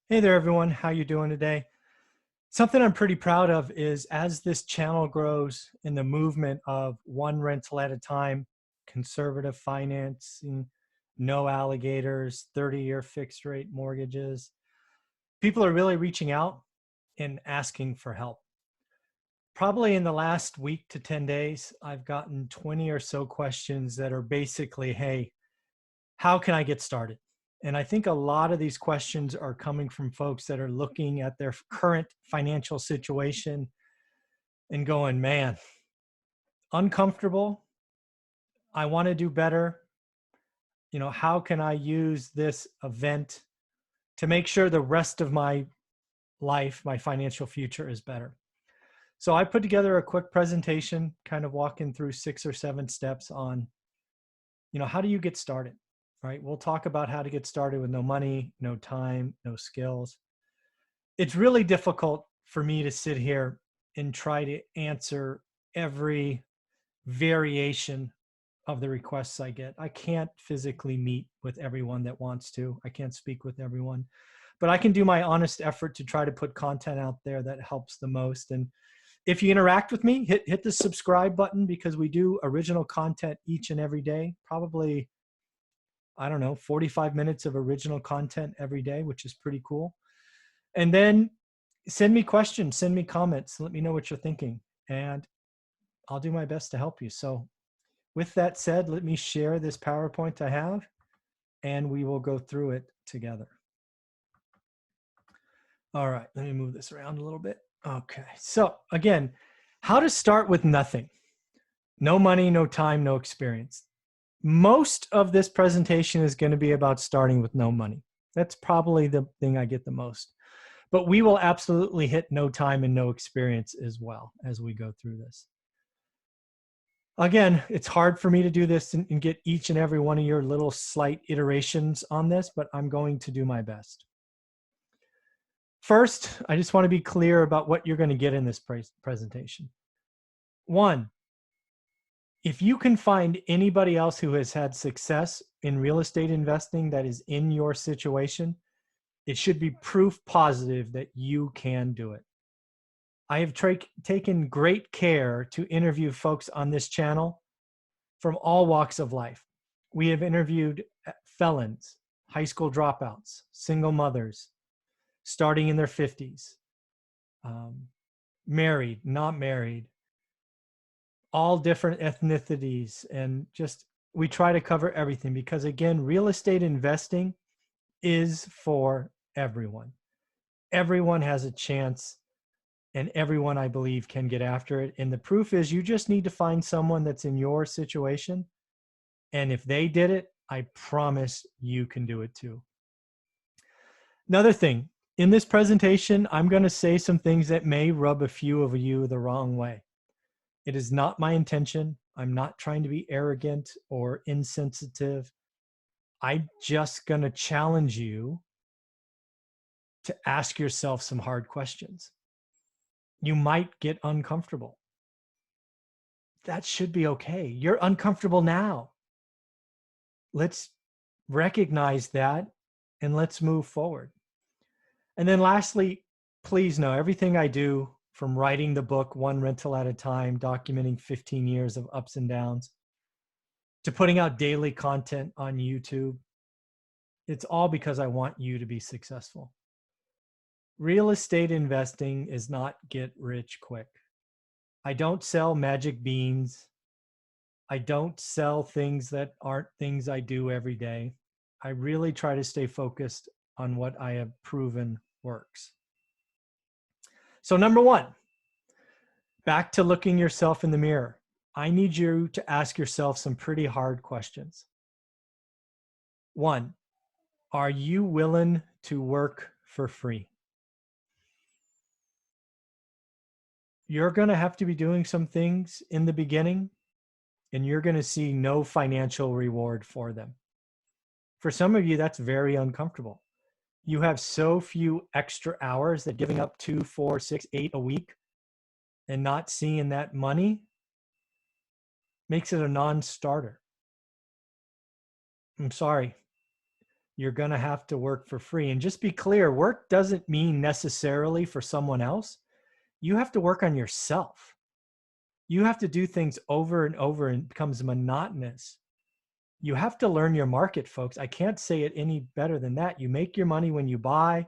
Hey there, everyone. How you doing today? Something I'm pretty proud of is as this channel grows in the movement of one rental at a time, conservative financing, no alligators, 30-year fixed rate mortgages, people are really reaching out and asking for help. Probably in the last week to 10 days, I've gotten 20 or so questions that are basically, hey, how can I get started? And I think a lot of these questions are coming from folks that are looking at their current financial situation and going, man, uncomfortable. I want to do better. How can I use this event to make sure the rest of my life, my financial future is better? So I put together a quick presentation, kind of walking through 6 or 7 steps on, how do you get started? Right? We'll talk about how to get started with no money, no time, no skills. It's really difficult for me to sit here and try to answer every variation of the requests I get. I can't physically meet with everyone that wants to. I can't speak with everyone, but I can do my honest effort to try to put content out there that helps the most. And if you interact with me, hit the subscribe button because we do original content each and every day, probably, I don't know, 45 minutes of original content every day, which is pretty cool. And then send me questions, send me comments, let me know what you're thinking, and I'll do my best to help you. So with that said, let me share this PowerPoint I have, and we will go through it together. All right, let me move this around a little bit. Okay, so again, how to start with nothing. No money, no time, no experience. Most of this presentation is going to be about starting with no money. That's probably the thing I get the most. But we will absolutely hit no time and no experience as well as we go through this. Again, it's hard for me to do this and get each and every one of your little slight iterations on this, but I'm going to do my best. First, I just want to be clear about what you're going to get in this presentation. One, if you can find anybody else who has had success in real estate investing that is in your situation, it should be proof positive that you can do it. I have taken great care to interview folks on this channel from all walks of life. We have interviewed felons, high school dropouts, single mothers, starting in their 50s, married, not married, all different ethnicities, and just we try to cover everything because, again, real estate investing is for everyone. Everyone has a chance, and everyone, I believe, can get after it. And the proof is you just need to find someone that's in your situation. And if they did it, I promise you can do it too. Another thing, in this presentation, I'm going to say some things that may rub a few of you the wrong way. It is not my intention. I'm not trying to be arrogant or insensitive. I'm just going to challenge you to ask yourself some hard questions. You might get uncomfortable. That should be okay. You're uncomfortable now. Let's recognize that and let's move forward. And then lastly, please know everything I do, from writing the book One Rental at a Time, documenting 15 years of ups and downs, to putting out daily content on YouTube, it's all because I want you to be successful. Real estate investing is not get rich quick. I don't sell magic beans. I don't sell things that aren't things I do every day. I really try to stay focused on what I have proven works. So number one, back to looking yourself in the mirror. I need you to ask yourself some pretty hard questions. One, are you willing to work for free? You're going to have to be doing some things in the beginning, and you're going to see no financial reward for them. For some of you, that's very uncomfortable. You have so few extra hours that giving up 2, 4, 6, 8 a week and not seeing that money makes it a non-starter. I'm sorry. you're going to have to work for free. And just be clear, work doesn't mean necessarily for someone else. You have to work on yourself. You have to do things over and over, and it becomes monotonous. You have to learn your market, folks. I can't say it any better than that. You make your money when you buy.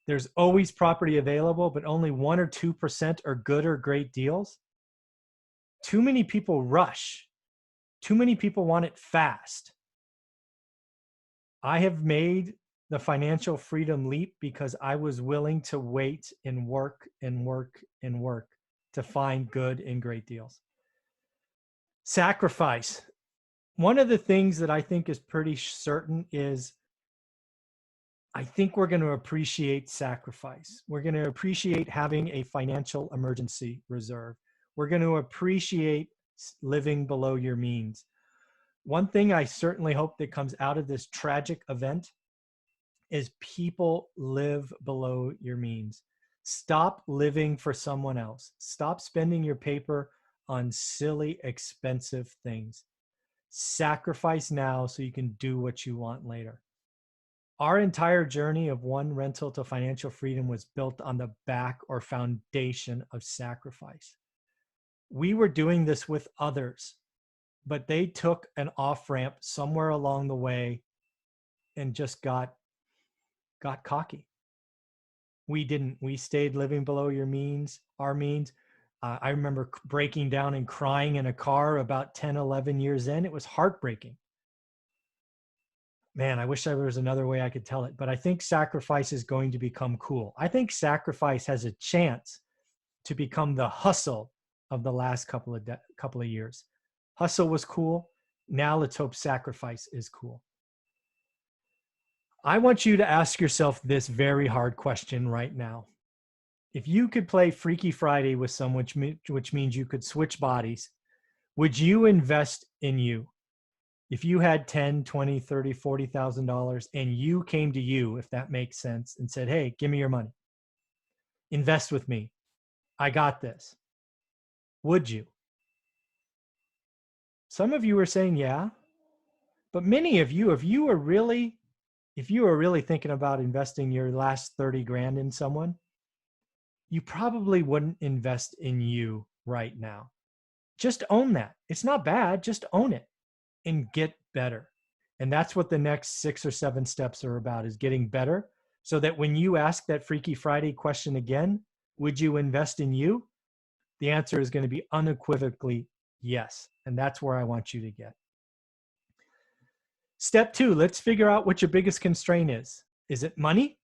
There's always property available, but only 1 or 2% are good or great deals. Too many people rush. Too many people want it fast. I have made the financial freedom leap because I was willing to wait and work and work and work to find good and great deals. Sacrifice. One of the things that I think is pretty certain is I think we're going to appreciate sacrifice. We're going to appreciate having a financial emergency reserve. We're going to appreciate living below your means. One thing I certainly hope that comes out of this tragic event is people live below your means. Stop living for someone else. Stop spending your paper on silly, expensive things. Sacrifice now so you can do what you want later. Our entire journey of one rental to financial freedom was built on the back or foundation of sacrifice. We were doing this with others, but they took an off-ramp somewhere along the way and just got cocky. We didn't. We stayed living below your means, our means. I remember breaking down and crying in a car about 10, 11 years in. It was heartbreaking. Man, I wish there was another way I could tell it, but I think sacrifice is going to become cool. I think sacrifice has a chance to become the hustle of the last couple of years. Hustle was cool. Now let's hope sacrifice is cool. I want you to ask yourself this very hard question right now. If you could play Freaky Friday with someone, which means you could switch bodies, would you invest in you? If you had $10, $20, $30, $40,000 and you came to you, if that makes sense, and said, hey, give me your money. Invest with me. I got this. Would you? Some of you are saying, yeah. But many of you, if you were really thinking about investing your last 30 grand in someone, you probably wouldn't invest in you right now. Just own that. It's not bad. Just own it and get better. And that's what the next 6 or 7 steps are about, is getting better, so that when you ask that Freaky Friday question again, would you invest in you? The answer is going to be unequivocally yes. And that's where I want you to get. Step 2, let's figure out what your biggest constraint is. Is it money,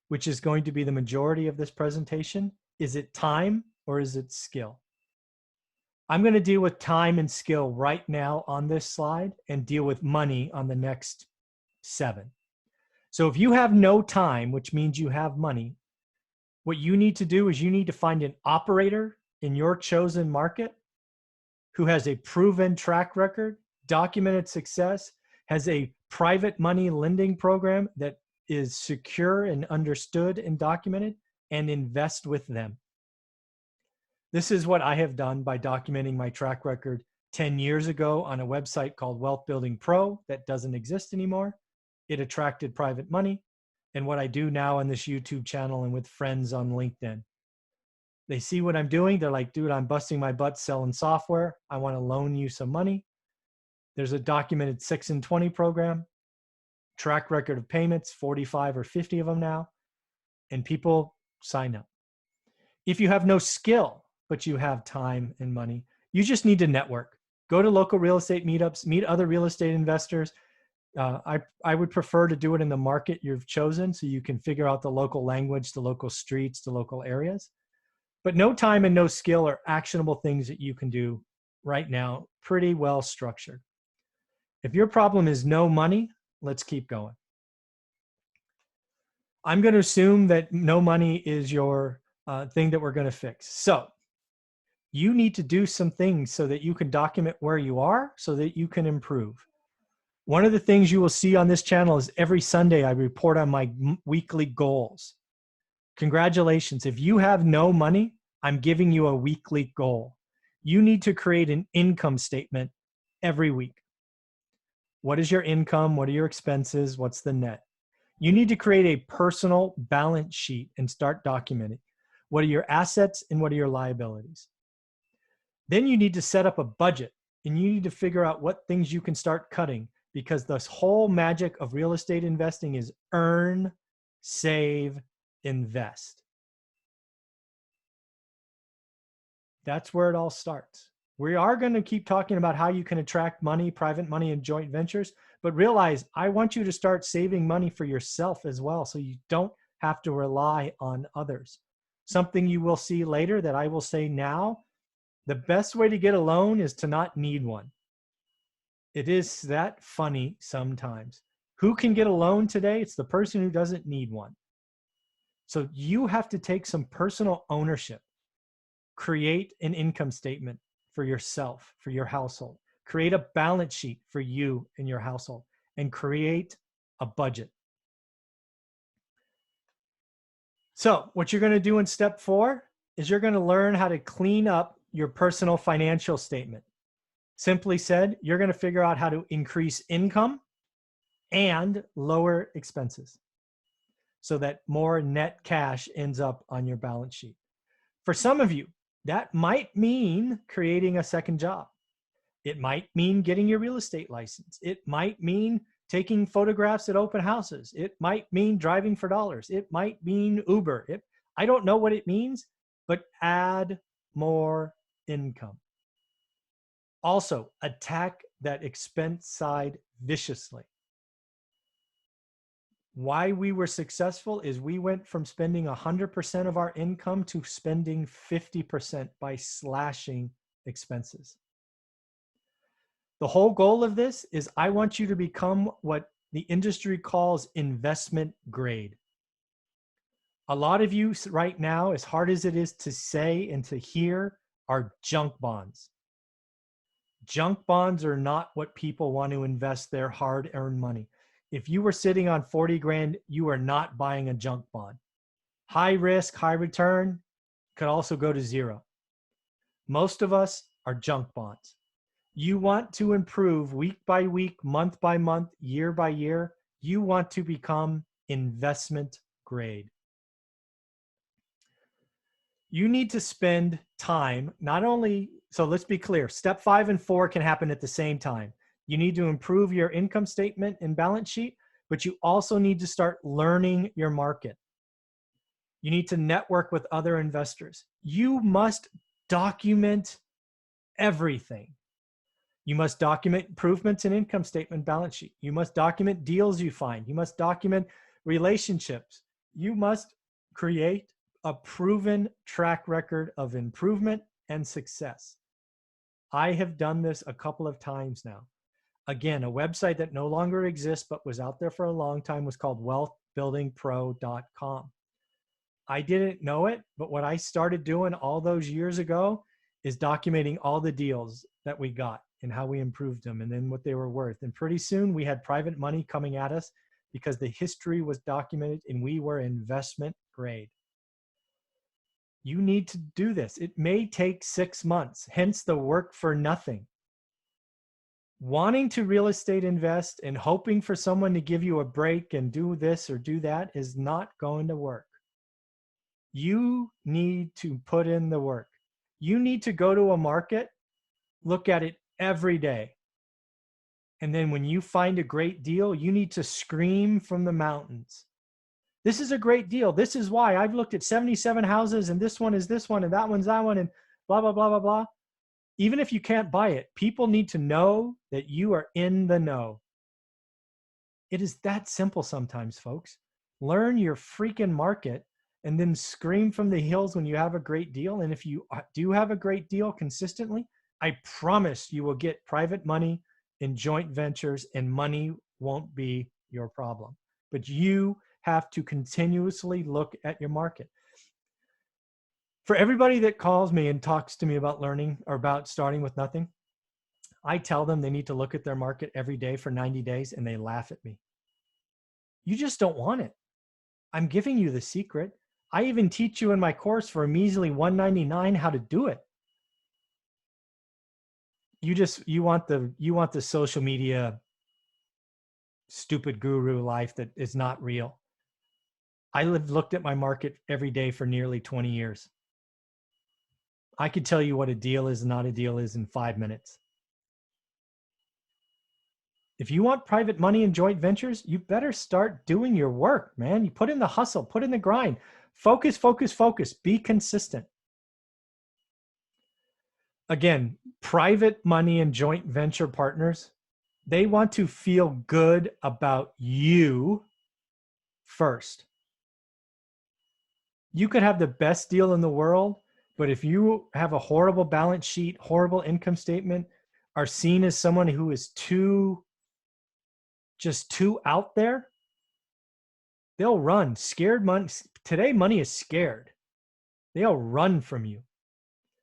which is going to be the majority of this presentation? Is it time, or is it skill? I'm going to deal with time and skill right now on this slide and deal with money on the next 7. So if you have no time, which means you have money, what you need to do is you need to find an operator in your chosen market who has a proven track record, documented success, has a private money lending program that is secure and understood and documented, and invest with them. This is what I have done by documenting my track record 10 years ago on a website called Wealth Building Pro that doesn't exist anymore. It attracted private money. And what I do now on this YouTube channel and with friends on LinkedIn. They see what I'm doing. They're like, dude, I'm busting my butt selling software. I want to loan you some money. There's a documented 6 and 20 program, track record of payments, 45 or 50 of them now. And people sign up. If you have no skill, but you have time and money, you just need to network. Go to local real estate meetups, meet other real estate investors. I would prefer to do it in the market you've chosen so you can figure out the local language, the local streets, the local areas. But no time and no skill are actionable things that you can do right now, pretty well structured. If your problem is no money, let's keep going. I'm going to assume that no money is your thing that we're going to fix. So you need to do some things so that you can document where you are so that you can improve. One of the things you will see on this channel is every Sunday I report on my weekly goals. Congratulations. If you have no money, I'm giving you a weekly goal. You need to create an income statement every week. What is your income? What are your expenses? What's the net? You need to create a personal balance sheet and start documenting. What are your assets and what are your liabilities? Then you need to set up a budget, and you need to figure out what things you can start cutting, because the whole magic of real estate investing is earn, save, invest. That's where it all starts. We are going to keep talking about how you can attract money, private money, and joint ventures, but realize I want you to start saving money for yourself as well, so you don't have to rely on others. Something you will see later that I will say now, the best way to get a loan is to not need one. It is that funny sometimes. Who can get a loan today? It's the person who doesn't need one. So you have to take some personal ownership. Create an income statement for yourself, for your household. Create a balance sheet for you and your household, and create a budget. So what you're going to do in step 4 is you're going to learn how to clean up your personal financial statement. Simply said, you're going to figure out how to increase income and lower expenses so that more net cash ends up on your balance sheet. For some of you, that might mean creating a second job. It might mean getting your real estate license. It might mean taking photographs at open houses. It might mean driving for dollars. It might mean Uber. I don't know what it means, but add more income. Also, attack that expense side viciously. Why we were successful is we went from spending 100% of our income to spending 50% by slashing expenses. The whole goal of this is I want you to become what the industry calls investment grade. A lot of you right now, as hard as it is to say and to hear, are junk bonds. Junk bonds are not what people want to invest their hard-earned money. If you were sitting on 40 grand, you are not buying a junk bond. High risk, high return could also go to zero. Most of us are junk bonds. You want to improve week by week, month by month, year by year. You want to become investment grade. You need to spend time, not only, so let's be clear, step 5 and 4 can happen at the same time. You need to improve your income statement and balance sheet, but you also need to start learning your market. You need to network with other investors. You must document everything. You must document improvements in income statement, balance sheet. You must document deals you find. You must document relationships. You must create a proven track record of improvement and success. I have done this a couple of times now. Again, a website that no longer exists but was out there for a long time was called wealthbuildingpro.com. I didn't know it, but what I started doing all those years ago is documenting all the deals that we got and how we improved them and then what they were worth. And pretty soon we had private money coming at us because the history was documented and we were investment grade. You need to do this. It may take 6 months, hence the work for nothing. Wanting to real estate invest and hoping for someone to give you a break and do this or do that is not going to work. You need to put in the work. You need to go to a market, look at it every day. And then when you find a great deal, you need to scream from the mountains. This is a great deal. This is why I've looked at 77 houses and this one is this one and that one's that one and blah, blah, blah, blah, blah. Even if you can't buy it, people need to know that you are in the know. It is that simple sometimes, folks. Learn your freaking market and then scream from the hills when you have a great deal. And if you do have a great deal consistently, I promise you will get private money in joint ventures and money won't be your problem. But you have to continuously look at your market. For everybody that calls me and talks to me about learning or about starting with nothing, I tell them they need to look at their market every day for 90 days and they laugh at me. You just don't want it. I'm giving you the secret. I even teach you in my course for a measly $199 how to do it. You want the social media stupid guru life that is not real. I looked at my market every day for nearly 20 years. I could tell you what a deal is and not a deal is in 5 minutes. If you want private money in joint ventures, you better start doing your work, man. You put in the hustle, put in the grind, focus, focus, focus, be consistent. Again, private money and joint venture partners, they want to feel good about you first. You could have the best deal in the world, but if you have a horrible balance sheet, horrible income statement, are seen as someone who is just too out there, they'll run. Scared money. Today, money is scared. They'll run from you.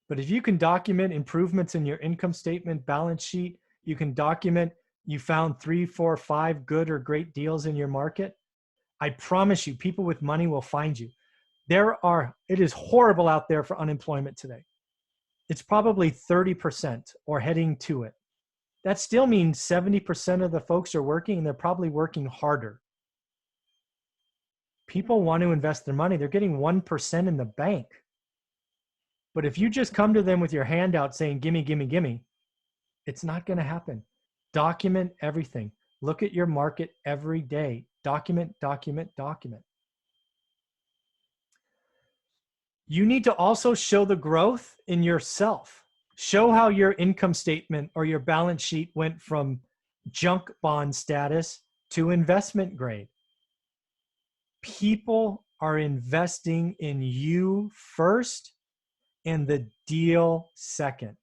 But if you can document improvements in your income statement, balance sheet, you can document you found 3, 4, 5 good or great deals in your market, I promise you, people with money will find you. It is horrible out there for unemployment today. It's probably 30% or heading to it. That still means 70% of the folks are working, and they're probably working harder. People want to invest their money. They're getting 1% in the bank. But if you just come to them with your hand out saying, gimme, gimme, gimme, it's not going to happen. Document everything. Look at your market every day. Document, document, document. You need to also show the growth in yourself. Show how your income statement or your balance sheet went from junk bond status to investment grade. People are investing in you first and the deal second.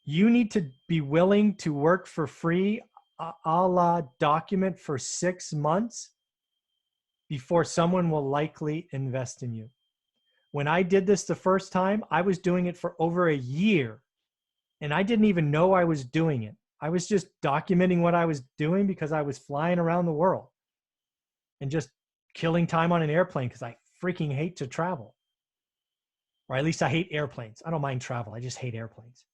You need to be willing to work for free, a la document for 6 months before someone will likely invest in you. When I did this the first time, I was doing it for over a year, and I didn't even know I was doing it. I was just documenting what I was doing because I was flying around the world and just killing time on an airplane because I freaking hate to travel. Or at least I hate airplanes. I don't mind travel. I just hate airplanes.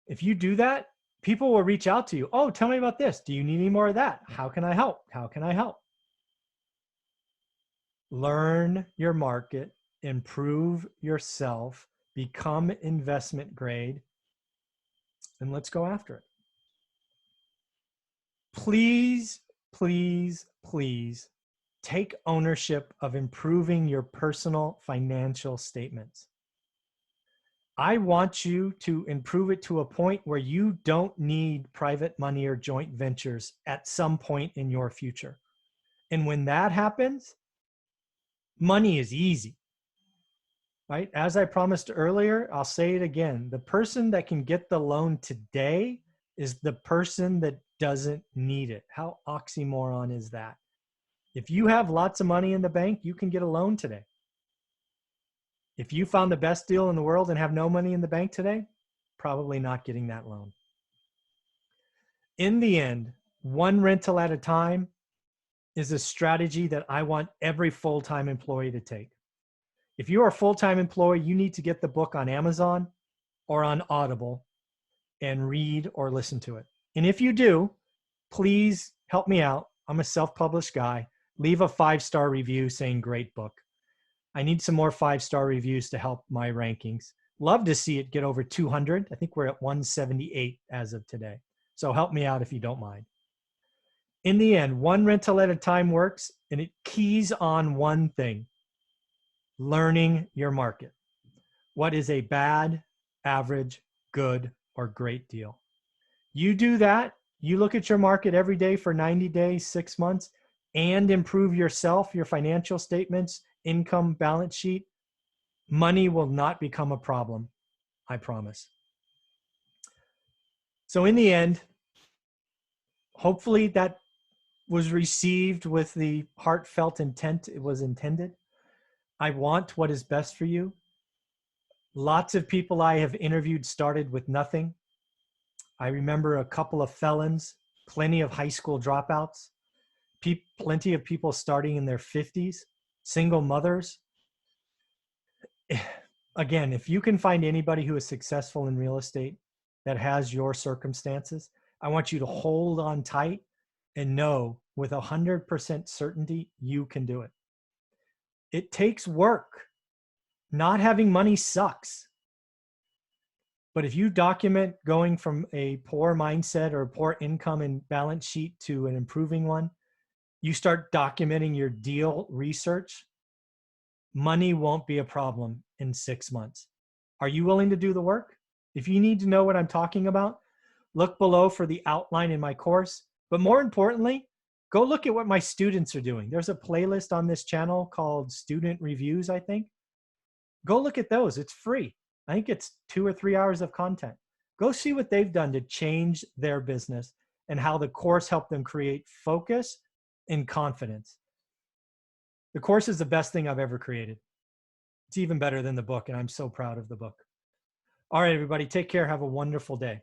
If you do that, people will reach out to you. Oh, tell me about this. Do you need any more of that? How can I help? How can I help? Learn your market, improve yourself, become investment grade, and let's go after it. Please, please, please take ownership of improving your personal financial statements. I want you to improve it to a point where you don't need private money or joint ventures at some point in your future. And when that happens, money is easy, right? As I promised earlier, I'll say it again. The person that can get the loan today is the person that doesn't need it. How oxymoron is that? If you have lots of money in the bank, you can get a loan today. If you found the best deal in the world and have no money in the bank today, probably not getting that loan. In the end, one rental at a time is a strategy that I want every full-time employee to take. If you're a full-time employee, you need to get the book on Amazon or on Audible and read or listen to it. And if you do, please help me out. I'm a self-published guy. Leave a 5-star review saying great book. I need some more 5-star reviews to help my rankings. Love to see it get over 200. I think we're at 178 as of today. So help me out if you don't mind. In the end, one rental at a time works, and it keys on one thing: learning your market. What is a bad, average, good, or great deal? You do that, you look at your market every day for 90 days, 6 months, and improve yourself, your financial statements, income, balance sheet, money will not become a problem, I promise. So in the end, hopefully that was received with the heartfelt intent it was intended. I want what is best for you. Lots of people I have interviewed started with nothing. I remember a couple of felons, plenty of high school dropouts, plenty of people starting in their 50s, single mothers. Again, if you can find anybody who is successful in real estate that has your circumstances, I want you to hold on tight and know with 100% certainty you can do it. It takes work. Not having money sucks. But if you document going from a poor mindset or poor income and balance sheet to an improving one, you start documenting your deal research, money won't be a problem in 6 months. Are you willing to do the work? If you need to know what I'm talking about, look below for the outline in my course. But more importantly, go look at what my students are doing. There's a playlist on this channel called Student Reviews, I think. Go look at those. It's free. I think it's 2 or 3 hours of content. Go see what they've done to change their business and how the course helped them create focus and confidence. The course is the best thing I've ever created. It's even better than the book, and I'm so proud of the book. All right, everybody, take care. Have a wonderful day.